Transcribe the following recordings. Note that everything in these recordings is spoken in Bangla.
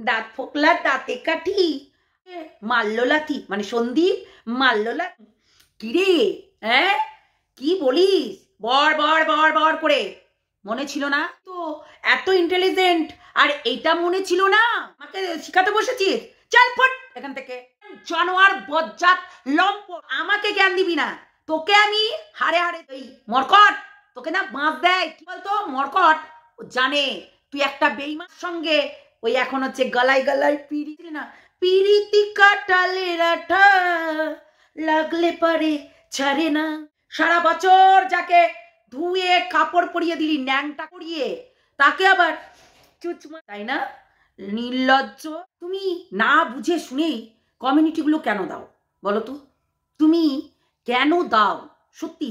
দাঁত ফোকলা দাঁতে কাঠি মারলো লাথি, মানে সন্দীপ মারলো লাথি। কিরে হ্যাঁ কি বলিস? বর বর বর বর করে মনে ছিল না তো? এত ইন্টেলিজেন্ট আর এইটা মনে ছিল না? আমাকে শিখাতে বসেছিস? চল ফট এখান থেকে, জানোয়ার বজ্জাত লম্পট। আমাকে জ্ঞান দিবি না, তোকে আমি হারে হারে ওই মরকট তোকে না বাঁধ দেয় কি বলতো মরকট। ও জানে তুই একটা বেইমার সঙ্গে ওই এখন হচ্ছে গলায় গলায় পিড়িতি না, পিড়িতি কাটালের আঠা লাগলে পারে ছাড়ে না। সারা বছর যাকে ধুয়ে কাপড় পরিয়ে দিলি ন্যাংটা করিয়ে, তাকে আবার চুচমা, তাই না? নির্লজ্জ। তুমি না বুঝে শুনেই কমিউনিটিগুলো কেন দাও বলো তো? তুমি কেন দাও? সত্যি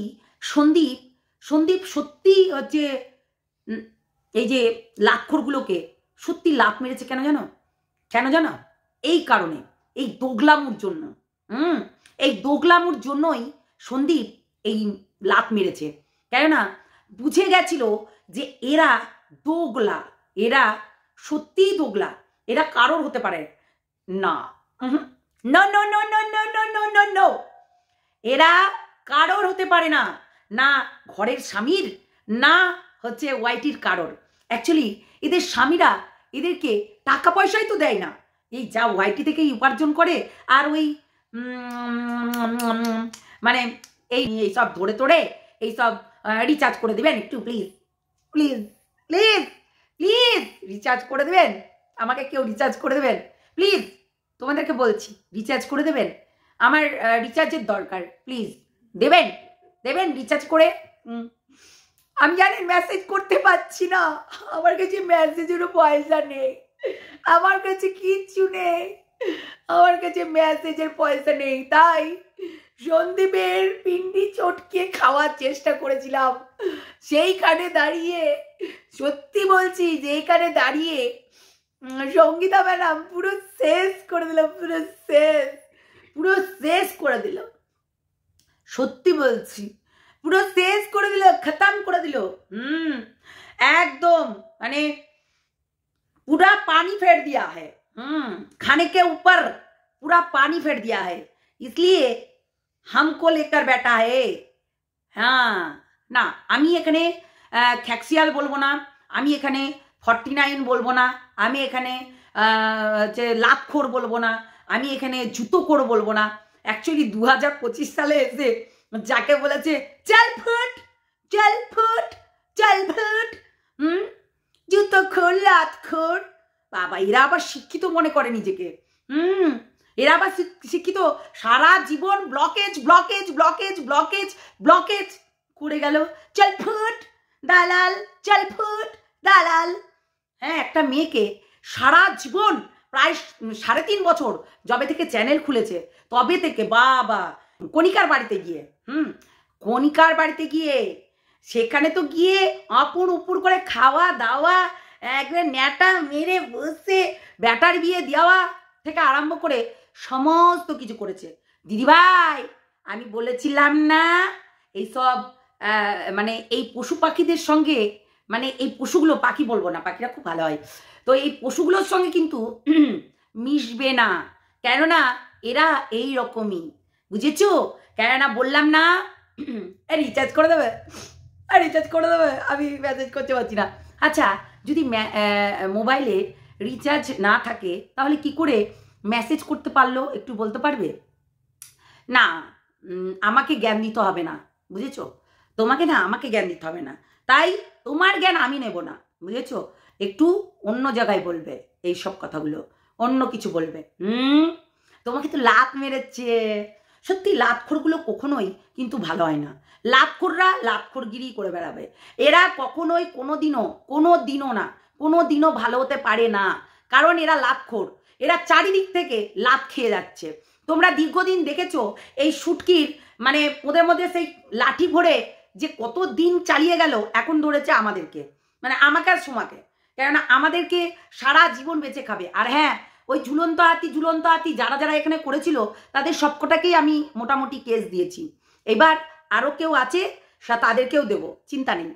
সন্দীপ সন্দীপ সত্যি হচ্ছে এই যে লাক্ষরগুলোকে সত্যি লাভ মেরেছে। কেন জানো? কেন জানো? এই কারণে, এই দোগলামুর জন্য। এই দোগলামুর জন্যই সন্দীপ এই লাভ মেরেছে। কেননা বুঝে গেছিল যে এরা দোগলা, এরা সত্যিই দোগলা, এরা কারোর হতে পারে না। No no no no no no no no no, এরা কারোর হতে পারে না, না ঘরের স্বামীর, না হচ্ছে ওয়াইটির কারোর। অ্যাকচুয়ালি এদের স্বামীরা এদেরকে টাকা পয়সাই তো দেয় না, এই যা ওয়াইটি থেকেই উপার্জন করে আর ওই মানে এই সব ধরে তোড়ে এই সব রিচার্জ করে দেবেন একটু please please please please recharge করে দেবেন, আমাকে কেউ রিচার্জ করে দেবেন প্লিজ, তোমাদেরকে বলছি রিচার্জ করে দেবেন, আমার রিচার্জের দরকার, প্লিজ দেবেন দেবেন রিচার্জ করে। আমি জানেন মেসেজ করতে পারছি না, আমার কাছে মেসেজেরও পয়সা নেই, আমার কাছে কিচ্ছু নেই, আমার কাছে মেসেজের পয়সা নেই। তাই সন্দীপের পিন্ডি চটকে খাওয়ার চেষ্টা করেছিলাম, সেইখানে দাঁড়িয়ে সত্যি বলছি যে এইখানে দাঁড়িয়ে সঙ্গীতা ম্যাডাম পুরো শেষ করে দিল, পুরো শেষ, পুরো শেষ করে দিল, সত্যি বলছি পুরো শেষ করে দিল, খতম করে দিল। एकदम माने पूरा पानी फेर दिया है, खाने के ऊपर पूरा पानी फेर दिया है, इसलिए हमको लेकर बैठा है। हाँ ना आमी एखाने ख्याक्सियाल बोलबो ना, आमी एखाने 49 बोलबो ना, आमी एखाने लातखोर बोलबो ना, आमी एखाने जूतोखोर बोलबो ना। एक्चुअली 2025 साले एसे जाके बोलेছে चल फुट चल फुट चल फुट, জুতোখোর লাতখোর, বাবা এরা আবার শিক্ষিত মনে করে নিজেকে। এরা আবার শিক্ষিত, সারা জীবন blockage blockage blockage blockage blockage করে গেল। চল ফুট দালাল, চল ফুট দালাল। হ্যাঁ একটা মেয়েকে সারা জীবন প্রায় 3.5 বছর যবে থেকে চ্যানেল খুলেছে তবে থেকে বাবা কণিকার বাড়িতে গিয়ে, কণিকার বাড়িতে গিয়ে সেখানে তো গিয়ে অপুর উপর করে খাওয়া দাওয়া একবার ন্যাটা মেরে বসে ব্যাটার বিয়ে দেওয়া থেকে আরম্ভ করে সমস্ত কিছু করেছে। দিদিভাই আমি বলেছিলাম না এইসব মানে এই পশু পাখিদের সঙ্গে, মানে এই পশুগুলো, পাখি বলবো না, পাখিরা খুব ভালো হয়, তো এই পশুগুলোর সঙ্গে কিন্তু মিশবে না, কেননা এরা এই রকমই, বুঝেছো? কেননা বললাম না রিচার্জ করে দেবে, রিচার্জ করে দেবে, আমি মেসেজ করতে পারছি না। আচ্ছা যদি মোবাইলে রিচার্জ না থাকে তাহলে কি করে মেসেজ করতে পারলো একটু বলতে পারবে? না আমাকে জ্ঞান দিতে হবে না, বুঝেছো? তোমাকে না আমাকে জ্ঞান দিতে হবে না, তাই তোমার জ্ঞান আমি নেব না, বুঝেছো? একটু অন্য জায়গায় বলবে এই সব কথাগুলো, অন্য কিছু বলবে। তোমাকে তো লাত মেরেছে, সত্যি লাতখোরগুলো কখনোই কিন্তু ভালো হয় না, লাতখোররা লাতখোরগিরি করে বেড়াবে, এরা কখনোই কোনোদিনও না, কোনোদিনও ভালো হতে পারে না, কারণ এরা লাতখোর, এরা চারিদিক থেকে লাত খেয়ে যাচ্ছে। তোমরা দীর্ঘদিন দেখেছো এই শুটকির মানে ওদের মধ্যে সেই লাঠি ভরে যে কত দিন চালিয়ে গেল, এখন ধরেছে আমাদেরকে, মানে আমাকে আর সোমাকে, কেননা আমাদেরকে সারা জীবন বেঁচে খাবে। আর হ্যাঁ ওই ঝুলন্ত হাতি যারা যারা এখানে করেছিল তাদের সবকটাকেই আমি মোটামুটি কেস দিয়েছি, এবার আরও কেউ আছে তাদেরকেও দেব, চিন্তা নেই।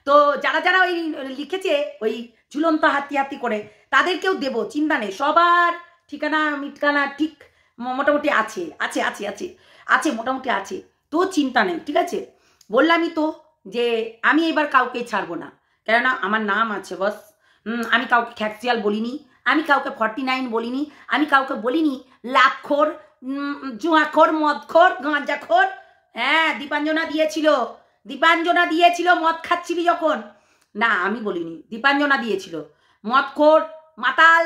তো যারা যারা ওই লিখেছে ওই ঝুলন্ত হাতি হাতি করে, তাদেরকেও দেবো, চিন্তা নেই। সবার ঠিকানা মিটকানা ঠিক মোটামুটি আছে আছে আছে আছে আছে মোটামুটি আছে, তো চিন্তা নেই, ঠিক আছে। বললামই তো যে আমি এবার কাউকে ছাড়বো না, কেননা আমার নাম আছে বস। আমি কাউকে খ্যাকসিয়াল বলিনি, আমি কাউকে 49 বলিনি, আমি কাউকে বলিনি লাখখোর, জুয়াখোর, মদখোর, গাঁজাখোর। হ্যাঁ, দীপাঞ্জনা দিয়েছিল মদ খাচ্ছিলি যখন। না, আমি বলিনি, দীপাঞ্জনা দিয়েছিল। মদখোর, মাতাল,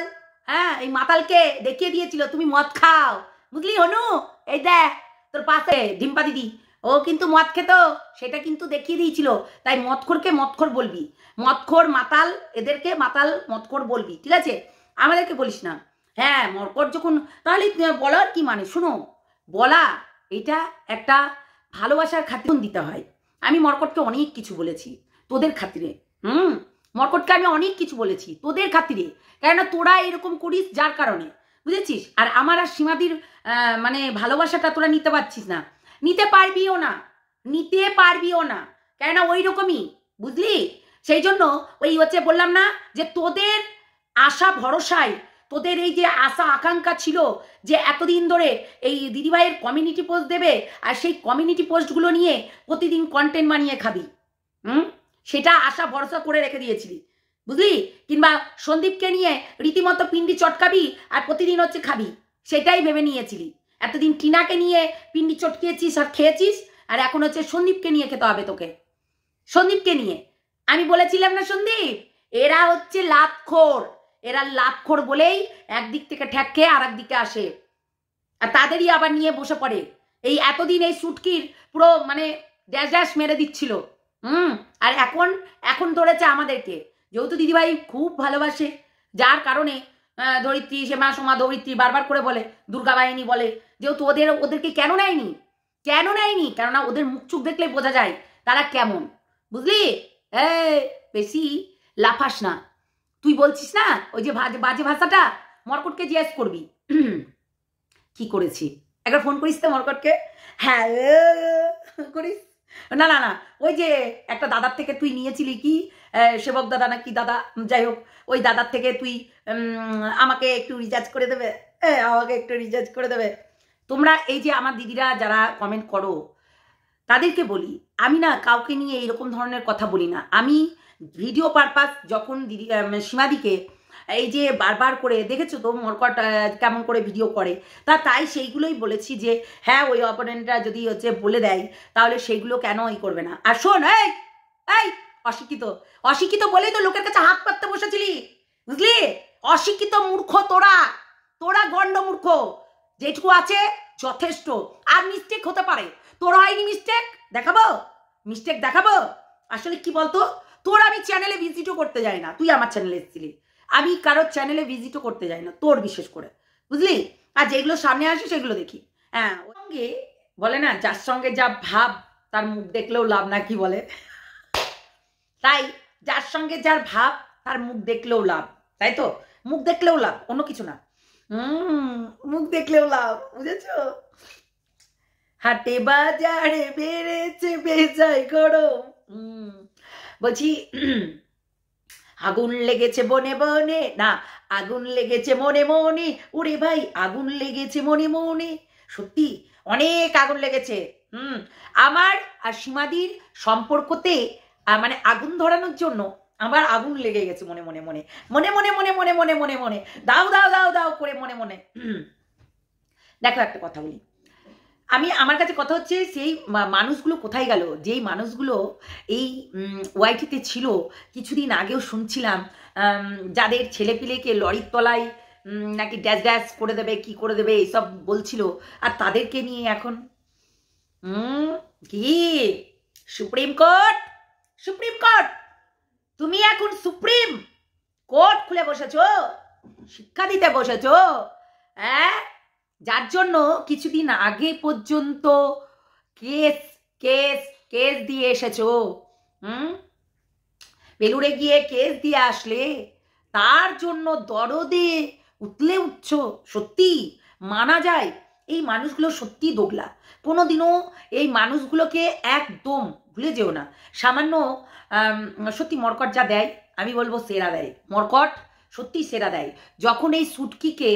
হ্যাঁ, এই মাতালকে দেখিয়ে দিয়েছিল তুমি মদ খাও, বুঝলি হনু? এই দেখ তোর পাশে ডিম্পা দিদি, ও কিন্তু মদ খেত, সেটা কিন্তু দেখিয়ে দিয়েছিল। তাই মদখোরকে মদখোর বলবি, মদখোর মাতাল, এদেরকে মাতাল মদখোর বলবি, ঠিক আছে? আমাদেরকে বলিস না। হ্যাঁ, মরকট যখন, তাহলে বলার কি মানে? শুনো, বলা এটা একটা ভালোবাসার খাতিরে দিতে হয়। আমি মরকটকে অনেক কিছু বলেছি তোদের খাতিরে, মরকটকে আমি অনেক কিছু বলেছি তোদের খাতিরে, কেননা তোরা এরকম করিস যার কারণে, বুঝেছিস? আর আমার আর সীমাদির মানে ভালোবাসাটা তোরা নিতে পারছিস না, নিতে পারবিও না, কেননা ওই রকমই, বুঝলি? সেই জন্য ওই হচ্ছে বললাম না যে তোদের আশা ভরসায়, তোদের এই যে আশা আকাঙ্ক্ষা ছিল যে এতদিন ধরে এই দিদিভাইয়ের কমিউনিটি পোস্ট দেবে আর সেই কমিউনিটি পোস্টগুলো নিয়ে প্রতিদিন কন্টেন্ট বানিয়ে খাবি, সেটা আশা ভরসা করে রেখে দিয়েছিলি, বুঝলি? কিংবা সন্দীপকে নিয়ে রীতিমতো পিন্ডি চটকাবি আর প্রতিদিন হচ্ছে খাবি, সেটাই ভেবে নিয়েছিলি। এতদিন টিনাকে নিয়ে পিন্ডি চটকিয়েছিস আর খেয়েছিস, আর এখন হচ্ছে সন্দীপকে নিয়ে খেতে হবে তোকে। সন্দীপকে নিয়ে আমি বলেছিলাম না, সন্দীপ এরা হচ্ছে লাতখোর, এরা লাতখোর বলেই একদিক থেকে ঠ্যাক খেয়ে আর একদিকে আসে, আর তাদেরই আবার নিয়ে বসে পড়ে। এই এতদিন এই সুটকির পুরো মানে ড্যাশ ড্যাশ মেরে দিচ্ছিল, আর এখন ধরেছে আমাদেরকে, যেহেতু দিদিভাই খুব ভালোবাসে, যার কারণে ধরিত্রী, সেমা, সোমা, ধরিত্রী বারবার করে বলে, দুর্গা বাহিনী বলে, যেহেতু ওদেরকে কেন নেয়নি, কেননা ওদের মুখ চুখ দেখলে বোঝা যায় তারা কেমন, বুঝলি? বেশি লাফাস না, তুই বলছিস না ওই যে বাজে ভাষাটা, মরকটকে জিজ্ঞেস করবি কি করেছি, একবার ফোন করিস তো মরকটকে, হ্যাঁ করিস। না না না, ওই যে একটা দাদার থেকে তুই নিয়েছিলি কি, সেবক দাদা নাকি দাদা, যাই হোক, ওই দাদার থেকে তুই আমাকে একটু রিচার্জ করে দেবে, তোমরা এই যে আমার দিদিরা যারা কমেন্ট করো তাদেরকে বলি, আমি না কাউকে নিয়ে এইরকম ধরনের কথা বলি না। আমি ভিডিও পারপাস যখন দিদি সীমাদিকে এই যে বারবার করে দেখেছো তো মরকট কেমন করে ভিডিও করে, তাই সেইগুলোই বলেছি যে হ্যাঁ, ওই অপোনেন্টরা যদি হচ্ছে বলে দেয় তাহলে সেইগুলো কেন করবে না। আর শোন, এই অশিক্ষিত বলেই তো লোকের কাছে হাত পাততে বসেছিলি, বুঝলি? অশিক্ষিত মূর্খ তোরা গন্ড মূর্খ, যেটুকু আছে যথেষ্ট। আর মিস্টেক হতে পারে, তোর হয়নি মিস্টেক দেখাবো। আসলে কি বলতো, তোর আমি চ্যানেলে ভিজিটও করতে যাই না, তুই আমার চ্যানেলে এসেছিলি, আমি কারোর চ্যানেলে ভিজিটও করতে যাই না, তোর বিশেষ করে, বুঝলি? আর যেগুলো সামনে আসে সেগুলো দেখি। হ্যাঁ, ওর সঙ্গে বলে না, যার সঙ্গে যা ভাব তার মুখ দেখলেও লাভ, না কি বলে? তাই যার সঙ্গে যার ভাব তার মুখ দেখলেও লাভ, তাই তো? মুখ দেখলেও লাভ, অন্য কিছু না, মুখ দেখলেও লাভ, বুঝেছো? হাটে বাজারে বেড়েছে বেজায় গরম, বলছি আগুন লেগেছে বনে বনে, না আগুন লেগেছে মনে মনে, ওরে ভাই আগুন লেগেছে মনে মনে, সত্যি অনেক আগুন লেগেছে। আমার আর সীমাদির সম্পর্কতে মানে আগুন ধরানোর জন্য আমার আগুন লেগে গেছে মনে মনে মনে মনে মনে মনে মনে মনে মনে মনে দাও দাও দাও দাও করে মনে মনে। দেখো একটা কথা বলি, আমার কাছে কথা হচ্ছে, সেই মানুষগুলো কোথায় গেল, যেই মানুষগুলো এই ওয়াইটিতে ছিল, কিছুদিন আগেও শুনছিলাম যাদের ছেলেপিলেকে লরির তলায় নাকি ড্যাশ ড্যাশ করে দেবে, কি করে দেবে এইসব বলছিল, আর তাদেরকে নিয়ে এখন কি সুপ্রিম কোর্ট তুমি এখন সুপ্রিম কোর্ট খুলে বসেছো, শিক্ষা দিতে বসেছো, হ্যাঁ? যার জন্য কিছুদিন আগে পর্যন্ত কেস কেস কেস দিয়ে এসেছো, বেলুড়ে গিয়ে কেস দিয়ে আসলে, তার জন্য দরদে উতলে উঠছ। সত্যি মানা যায়, এই মানুষগুলো সত্যি দোগলা, কোনোদিনও এই মানুষগুলোকে একদম ভুলে যেও না। সামান্য সত্যি মরকট যা দেয় আমি বলবো সেরা দেয়, মরকট সত্যি সেরা দেয়। যখন এই সুটকিকে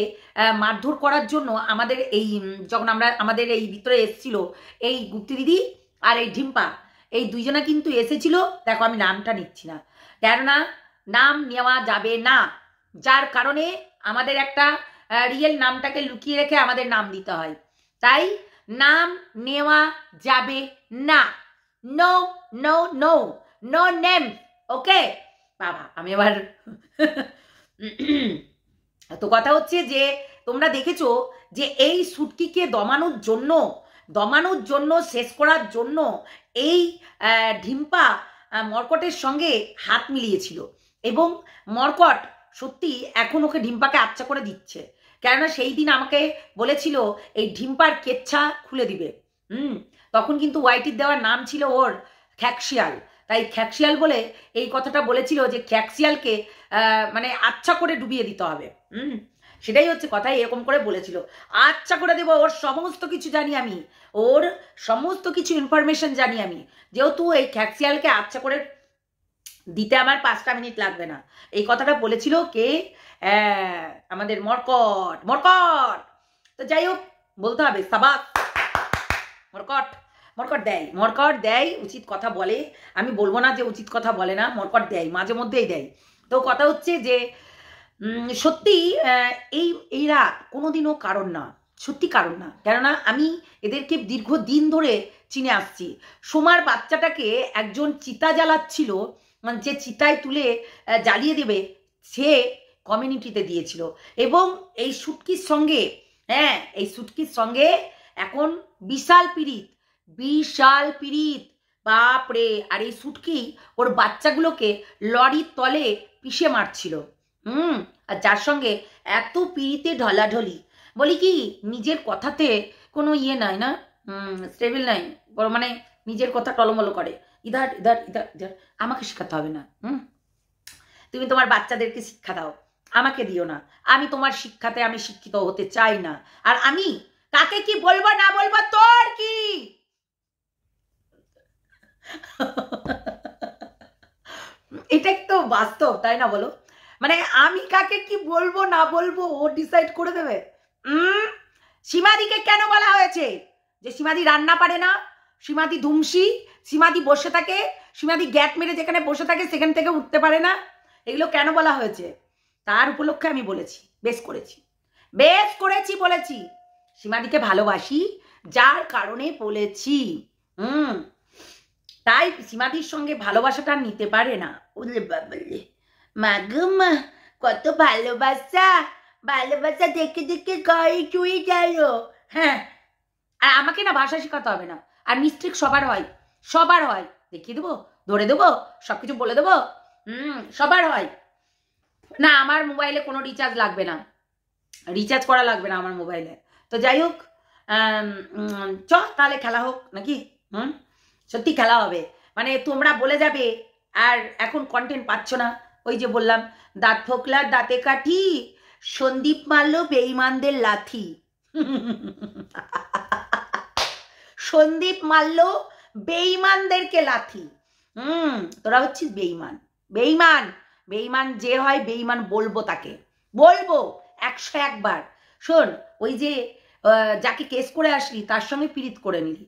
মারধর করার জন্য আমাদের এই যখন আমাদের এই ভিতরে এসেছিল এই গুপ্তি দিদি আর এই ঢিম্পা, এই দুইজনা কিন্তু এসেছিল। দেখো আমি নামটা নিচ্ছি না, কেননা নাম নেওয়া যাবে না, যার কারণে আমাদের একটা রিয়েল নামটাকে লুকিয়ে রেখে আমাদের নাম দিতে হয়, তাই নাম নেওয়া যাবে না। No no no no name, okay বাবা। আমি এবার তো কথা হচ্ছে যে তোমরা দেখেছো যে এই সুটকিকে দমানোর জন্য শেষ করার জন্য এই ঢিম্পা মরকটের সঙ্গে হাত মিলিয়েছিল, এবং মরকট সত্যি এখন ওকে ঢিম্পাকে আচ্ছা করে দিচ্ছে, কেননা সেই দিন আমাকে বলেছিল এই ঢিম্পার কেচ্ছা খুলে দিবে। তখন কিন্তু ওয়াইটির দেওয়ার নাম ছিল ওর খ্যাকশিয়াল, তাই খ্যাকশিয়াল বলে এই কথাটা বলেছিল যে খ্যাকশিয়ালকে মানে আচ্ছা করে ডুবিয়ে দিতে হবে। সেটাই হচ্ছে কথা, এরকম করে বলেছিল আচ্ছা করে দেবো, ওর সমস্ত কিছু জানি আমি, ওর সমস্ত কিছু ইনফরমেশন জানি আমি, যেহেতু এই খ্যাকশিয়ালকে আচ্ছা করে দিতে আমার 5টা মিনিট লাগবে না, এই কথাটা বলেছিল কে, আমাদের মরকট। তো যাই হোক বলতে হবে সাবাস মরকট দেয়, উচিত কথা বলে। আমি বলবো না যে উচিত কথা বলে না, মরকট দেয়, মাঝে মধ্যেই দেয়। তো কথা হচ্ছে যে সত্যি এইরা কোনোদিনও কারণ না, সত্যি কারণ না, কেননা আমি এদেরকে দীর্ঘদিন ধরে চিনে আসছি। সোমার বাচ্চাটাকে একজন চিতা জ্বালাচ্ছিল, মানে যে চিতায় তুলে জ্বালিয়ে দেবে, সে কমিউনিটিতে দিয়েছিল, এবং এই সুটকির সঙ্গে এখন বিশাল পিরিত, বাপরে। আর এই সুটকি ওর বাচ্চাগুলোকে লরির তলে পিষে মারছিল, আর যার সঙ্গে এত পিড়িতে ঢলাঢলি, বলি কি নিজের কথাতে কোনো ইয়ে নাই না, স্টেবল নাই, মানে নিজের কথা টলমলো করে, ইধার ইধার ইধার ইধার। আমাকে শেখাতে হবে না, তুমি তোমার বাচ্চাদেরকে শিক্ষা দাও, আমাকে দিও না। আমি তোমার শিক্ষাতে আমি শিক্ষিত হতে চাই না, আর আমি কাকে কি বলবো না বলবো তোর কি। এটাই তো বাস্তব, তাই না বলো? মানে আমি কাকে কি বলবো না বলবো ও ডিসাইড করে দেবে। সীমাদিকে কেন বলা হয়েছে যে সীমাদি রান্না পারে না, সীমাদি ধুমসি, সীমাদি বসে থাকে, সীমাদি গ্যাট মেরে যেখানে বসে থাকে সেখান থেকে উঠতে পারে না, এগুলো কেন বলা হয়েছে? তার উপলক্ষে আমি বলেছি, বেশ করেছি বলেছি সীমাদিকে ভালোবাসি, যার কারণে বলেছি। তাই সীমাদির সঙ্গে ভালোবাসাটা নিতে পারে না। বললে বাবলে মাগুমা কত ভালোবাসা দেখে দেখে গায়ে চুই গেল। হ্যাঁ, আর আমাকে না ভাষা শেখাতে হবে না, আর মিস্টেক সবার হয়, দেখিয়ে দেবো, ধরে দেবো, সবকিছু বলে দেবো, সবার হয় না। আমার মোবাইলে কোনো রিচার্জ লাগবে না, রিচার্জ করা লাগবে না আমার মোবাইলে। তো যাই হোক, তাহলে খেলা হোক নাকি? সত্যি খেলা হবে, মানে তোমরা বলে যাবে আর এখন কন্টেন্ট পাচ্ছ না। ওই যে বললাম, দাঁত ফোকলার দাঁতে কাঠি, সন্দীপ মারল বেঈমানদের লাথি। সন্দীপ মারল বেঈমানদেরকে লাথি। তোরা হচ্ছিস বেঈমান যে হয় বেঈমান বলবো, তাকে বলবো 101 বার। শোন, ওই যে যাকে কেস করে আসলি তার সঙ্গে পিরিত করে নিলি,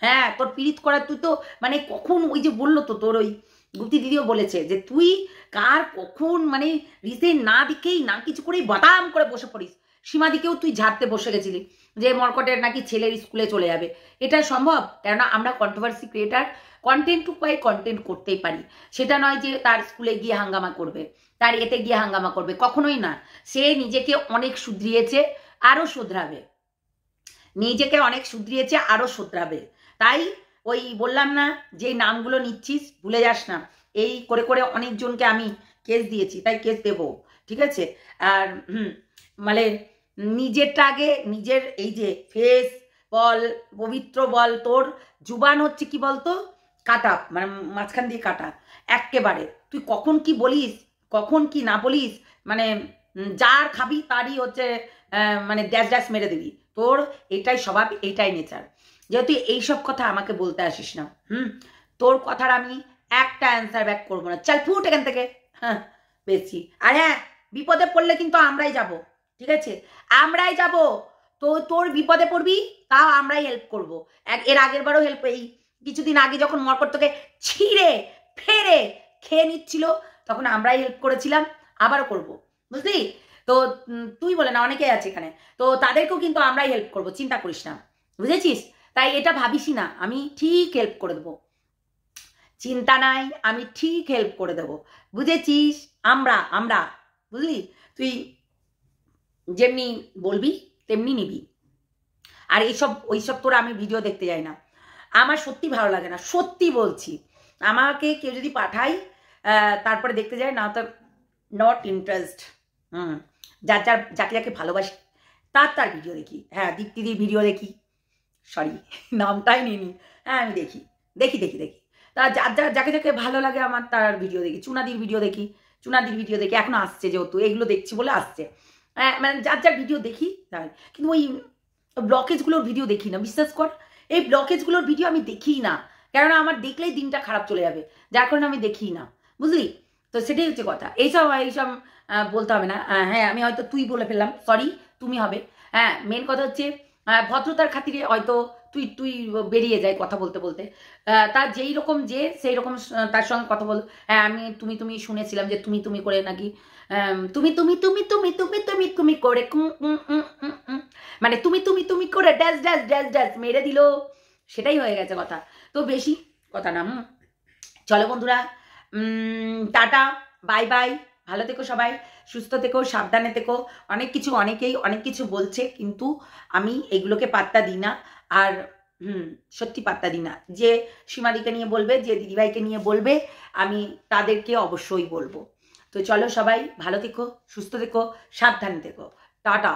হ্যাঁ তোর পিরিত করার, তুই তো মানে কখন ওই যে বললো তো তোর ওই গুপ্তি দিদিও বলেছে যে তুই কার কখন মানে রিসেন্ট না দিকেই না কিছু করেই বাদাম করে বসে পড়িস। সীমাদিকেও তুই ঝাড়তে বসে গেছিলি যে মরকটের নাকি ছেলের স্কুলে চলে যাবে। এটা সম্ভব? কেননা আমরা কন্ট্রোভার্সি ক্রিয়েটার, কন্টেন্ট টু পাই কন্টেন্ট করতেই পারি, সেটা নয় যে তার স্কুলে গিয়ে হাঙ্গামা করবে, তার এতে গিয়ে হাঙ্গামা করবে, কখনোই না। সে নিজেকে অনেক শুধরিয়েছে, আরও শুধরাবে, তাই ওই বললাম না যে নামগুলো নিচ্ছিস ভুলে যাস না। এই করে করে অনেকজনকে আমি কেস দিয়েছি, তাই কেস দেবো, ঠিক আছে? আর মানে নিজেরটা আগে, নিজের এই যে ফেস বল, পবিত্র বল, তোর জুবান হচ্ছে কি বলতো কাটা, মানে মাঝখান দিয়ে কাটা একেবারে। তুই কখন কি বলিস, কখন কি না বলিস, মানে যার খাবি তারই হচ্ছে মানে ড্যাশ মেরে দিবি। তোর এটাই স্বভাব, এইটাই নেচার। যেহেতু এইসব কথা আমাকে বলতে আসিস না, তোর কথার আমি একটা অ্যান্সার ব্যাক করবো না, চল ফুট এখান থেকে। হ্যাঁ বেশি। আর হ্যাঁ, বিপদে পড়লে কিন্তু আমরাই যাব, ঠিক আছে? আমরাই যাব। তো তোর বিপদে পড়বি, তাও আমরাই হেল্প করবো। এর আগের বারও হেল্প, এই কিছুদিন আগে যখন মরকট তোকে ছিঁড়ে ফেরে খেয়ে নিচ্ছিল, তখন আমরাই হেল্প করেছিলাম, আবারও করবো, বুঝলি? তো তুই বলে না, অনেকেই আছে এখানে, তো তাদেরকেও কিন্তু আমরাই হেল্প করবো, চিন্তা করিস না, বুঝেছিস? তাই এটা ভাবিসই না, আমি ঠিক হেল্প করে দেবো, চিন্তা নাই, আমি ঠিক হেল্প করে দেবো, বুঝেছিস? আমরা আমরা বুঝলি? তুই যেমনি বলবি তেমনি নিবি। আর এইসব ওইসব তোরা আমি ভিডিও দেখতে যাই না, আমার সত্যি ভালো লাগে না, সত্যি বলছি। আমাকে কেউ যদি পাঠাই তারপরে দেখতে যায়, না তো নট ইন্টারেস্ট। যার যার যাকে যাকে ভালোবাসি তার ভিডিও দেখি। হ্যাঁ, দীপ্তিদির ভিডিও দেখি, সরি নামটাই নিইনি। হ্যাঁ আমি দেখি দেখি দেখি দেখি তা যার যাকে যাকে ভালো লাগে আমার তার ভিডিও দেখি। চুনাদির ভিডিও দেখি, চুনাদির ভিডিও দেখি, এখন আসছে যেহেতু এগুলো দেখছি বলে আসছে। হ্যাঁ মানে যার ভিডিও দেখি তাই। কিন্তু ওই ব্লকেজগুলোর ভিডিও দেখি না, বিশ্বাস কর। এই ব্লকেজগুলোর ভিডিও আমি দেখি না, কেননা আমার দেখলেই দিনটা খারাপ চলে যাবে, যার কারণে আমি দেখি না, বুঝলি? তো সেটাই হচ্ছে কথা। এইসব বলতে হবে না। হ্যাঁ আমি হয়তো তুই বলে ফেললাম, সরি, তুমি হবে। হ্যাঁ মেন কথা হচ্ছে ভদ্রতার খাতিরে হয়তো তুই তুই বেরিয়ে যায় কথা বলতে বলতে। তার যেই রকম যে সেই রকম তার সঙ্গে কথা বল। হ্যাঁ আমি তুমি তুমি শুনেছিলাম যে তুমি তুমি করে নাকি তুমি তুমি তুমি তুমি তুমি তুমি তুমি করে মানে তুমি তুমি তুমি করে ড্যাশ ড্যাশ ড্যাশ ড্যাশ মেরে দিল, সেটাই হয়ে গেছে কথা। তো বেশি কথা না। চলো বন্ধুরা, টাটা, বাই বাই, ভালো থেকো সবাই, সুস্থ থেকো, সাবধানে থেকো। অনেক কিছু অনেকেই অনেক কিছু বলছে, কিন্তু আমি এগুলোকে পাত্তা দিই না। আর সত্যি পাত্তা দিই না। যে সীমাদিকে নিয়ে বলবে, যে দিদিভাইকে নিয়ে বলবে, আমি তাদেরকে অবশ্যই বলবো। তো চলো সবাই ভালো থেকো, সুস্থ থেকো, সাবধানে থেকো, টাটা।